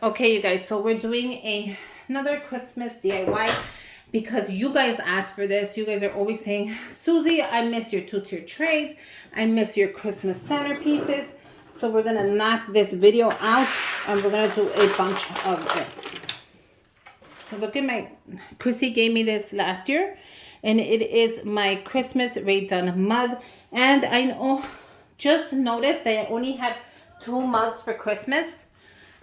Okay, you guys, so we're doing another Christmas DIY because you guys asked for this. You guys are always saying, Susie, I miss your two-tier trays. I miss your Christmas centerpieces. So we're going to knock this video out and we're going to do a bunch of it. So look at Chrissy gave me this last year and it is my Christmas Ray Dunn mug. And I know, just noticed that I only have 2 mugs for Christmas.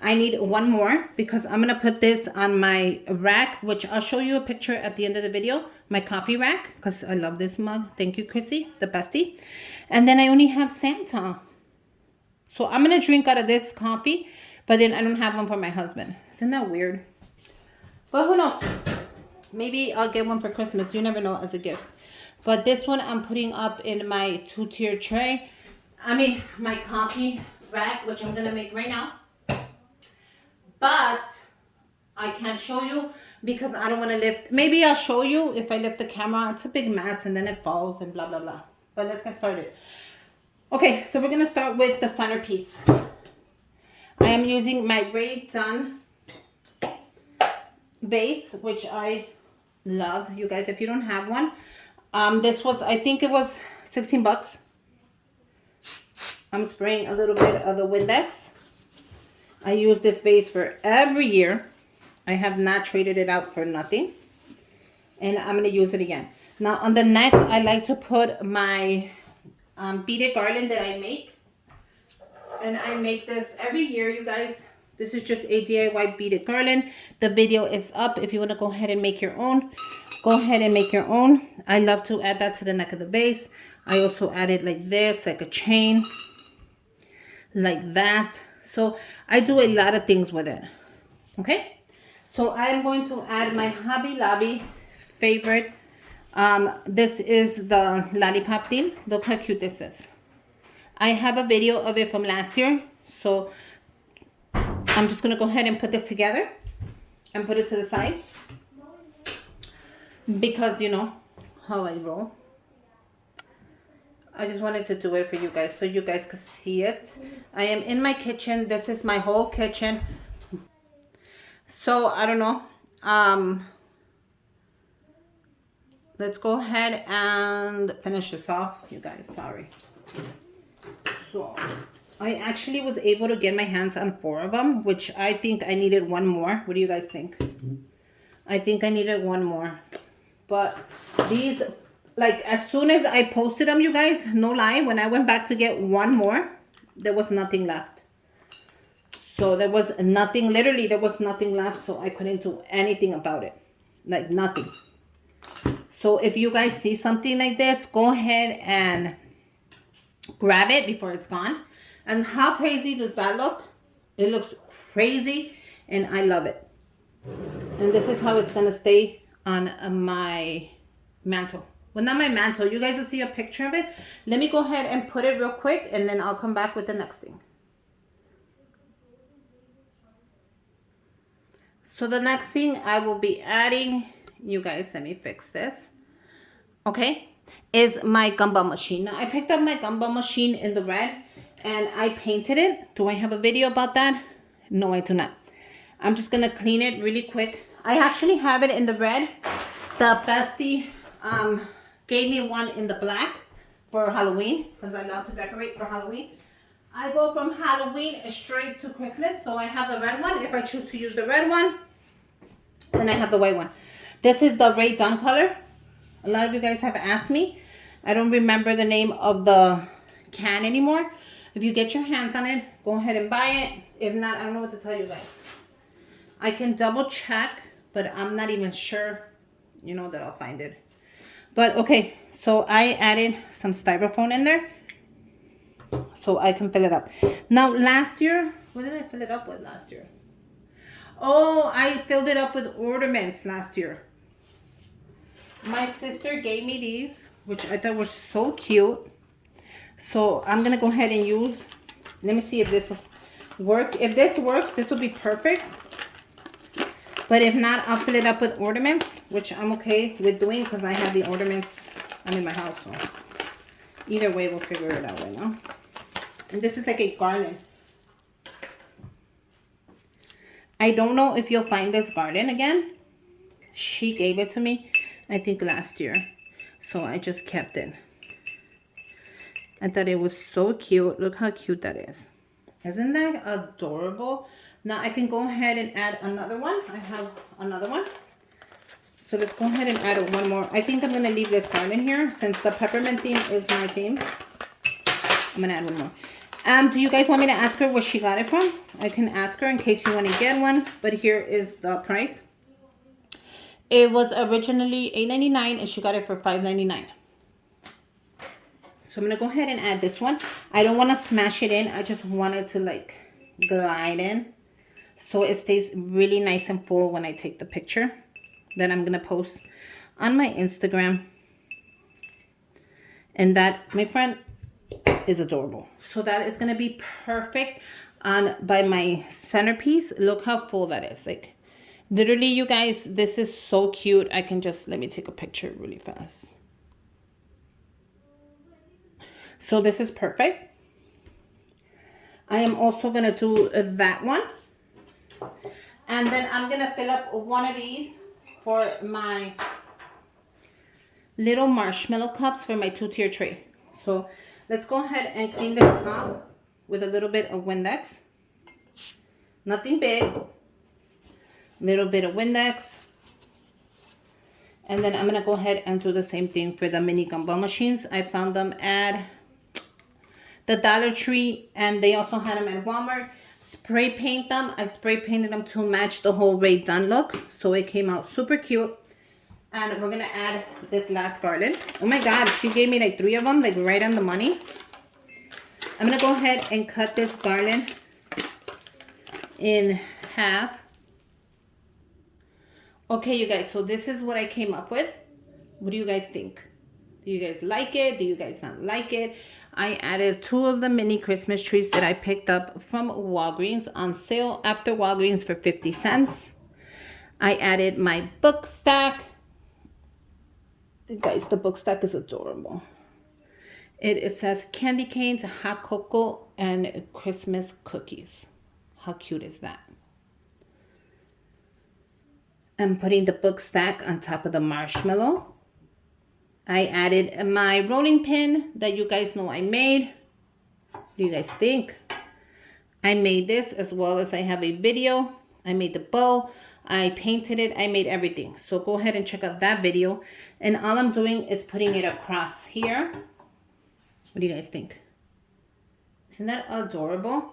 I need one more because I'm going to put this on my rack, which I'll show you a picture at the end of the video. My coffee rack, because I love this mug. Thank you, Chrissy, the bestie. And then I only have Santa. So I'm going to drink out of this coffee, but then I don't have one for my husband. Isn't that weird? But who knows? Maybe I'll get one for Christmas. You never know, as a gift. But this one I'm putting up in my 2-tier tray. I mean, my coffee rack, which I'm going to make right now. But I can't show you because I don't want to lift. Maybe I'll show you if I lift the camera. It's a big mess and then it falls and blah, blah, blah. But let's get started. Okay, so we're going to start with the centerpiece. I am using my Ray Dunn vase, which I love. You guys, if you don't have one, this was, I think it was 16 bucks. I'm spraying a little bit of the Windex. I use this vase for every year. I have not traded it out for nothing. And I'm going to use it again. Now on the neck, I like to put my beaded garland that I make. And I make this every year, you guys. This is just a DIY beaded garland. The video is up. If you want to go ahead and make your own, go ahead and make your own. I love to add that to the neck of the vase. I also add it like this, like a chain, like that. So I do a lot of things with it. Okay. So I'm going to add my Hobby Lobby favorite. This is the lollipop thing. Look how cute this is. I have a video of it from last year. So I'm just going to go ahead and put this together and put it to the side. Because you know how I roll. I just wanted to do it for you guys so you guys could see it. I am in my kitchen. This is my whole kitchen. So I don't know. Let's go ahead and finish this off, you guys. Sorry. So I actually was able to get my hands on 4 of them, which I think I needed one more. What do you guys think? I think I needed one more. But these, like, as soon as I posted them, you guys, no lie, when I went back to get one more, there was nothing left. So there was nothing, literally there was nothing left, so I couldn't do anything about it. Like, nothing. So if you guys see something like this, go ahead and grab it before it's gone. And how crazy does that look? It looks crazy, and I love it. And this is how it's going to stay on my mantle. Well, not my mantle. You guys will see a picture of it. Let me go ahead and put it real quick, and then I'll come back with the next thing. So the next thing I will be adding, you guys, let me fix this. Okay, is my gumball machine. Now, I picked up my gumball machine in the red, and I painted it. Do I have a video about that? No, I do not. I'm just going to clean it really quick. I actually have it in the red. The bestie gave me one in the black for Halloween because I love to decorate for Halloween. I go from Halloween straight to Christmas, so I have the red one if I choose to use the red one. And I have the white one. This is the Ray Dunn color. A lot of you guys have asked me. I don't remember the name of the can anymore. If you get your hands on it, go ahead and buy it. If not, I don't know what to tell you guys. I can double check, but I'm not even sure, you know, that I'll find it. But okay, so I added some styrofoam in there so I can fill it up. Now, last year, what did I fill it up with last year? Oh, I filled it up with ornaments last year. My sister gave me these, which I thought were so cute. So I'm going to go ahead and use, let me see if this will work. If this works, this will be perfect. But if not, I'll fill it up with ornaments, which I'm okay with doing because I have the ornaments. I'm in my house, so either way, we'll figure it out right now. And this is like a garland. I don't know if you'll find this garden again. She gave it to me, I think last year. So I just kept it. I thought it was so cute. Look how cute that is. Isn't that adorable? Now I can go ahead and add another one. I have another one. So let's go ahead and add one more. I think I'm going to leave this garden here since the peppermint theme is my theme. I'm going to add one more. Do you guys want me to ask her where she got it from? I can ask her in case you want to get one. But here is the price. It was originally $8.99 and she got it for $5.99. So I'm going to go ahead and add this one. I don't want to smash it in. I just want it to like glide in. So it stays really nice and full when I take the picture that I'm going to post on my Instagram. And that, my friend, is adorable. So that is going to be perfect on by my centerpiece. Look how full that is. Like literally, you guys, this is so cute. I can just, let me take a picture really fast. So this is perfect. I am also going to do that one. And then I'm going to fill up one of these for my little marshmallow cups for my 2-tier tray. So let's go ahead and clean this off with a little bit of Windex. Nothing big. Little bit of Windex. And then I'm going to go ahead and do the same thing for the mini gumball machines. I found them at the Dollar Tree, and they also had them at Walmart. Spray paint them. I spray painted them to match the whole Ray Dunn look. So it came out super cute. And we're going to add this last garland. Oh my God, she gave me like 3 of them, like right on the money. I'm going to go ahead and cut this garland in half. Okay, you guys, so this is what I came up with. What do you guys think? Do you guys like it? Do you guys not like it? I added 2 of the mini Christmas trees that I picked up from Walgreens on sale after Walgreens for 50 cents. I added my book stack. Guys, the book stack is adorable. It says candy canes, hot cocoa, and Christmas cookies. How cute is that? I'm putting the book stack on top of the marshmallow. I added my rolling pin that you guys know I made. What do you guys think? I made this as well as I have a video. I made the bow. I painted it. I made everything. So go ahead and check out that video. And all I'm doing is putting it across here. What do you guys think? Isn't that adorable?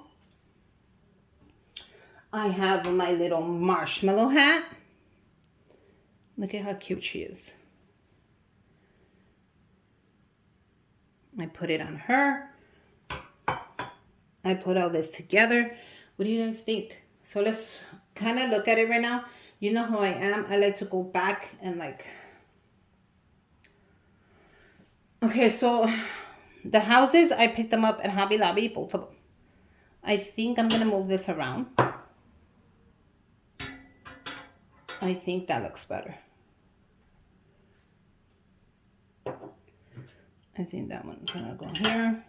I have my little marshmallow hat. Look at how cute she is. I put it on her. I put all this together. What do you guys think? So let's kind of look at it right now. You know how I am. I like to go back and like... Okay, so the houses, I picked them up at Hobby Lobby, both of them. I think I'm going to move this around. I think that looks better. I think that one's gonna go here.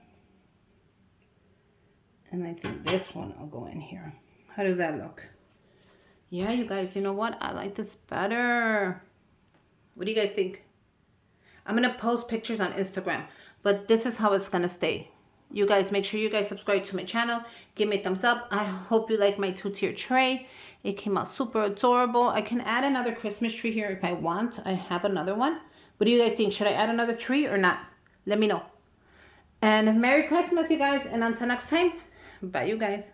And I think this one will go in here. How does that look? Yeah, you guys, you know what? I like this better. What do you guys think? I'm gonna post pictures on Instagram, but this is how it's gonna stay. You guys, make sure you guys subscribe to my channel. Give me a thumbs up. I hope you like my 2-tier tray. It came out super adorable. I can add another Christmas tree here if I want. I have another one. What do you guys think? Should I add another tree or not? Let me know. And Merry Christmas, you guys. And until next time, bye, you guys.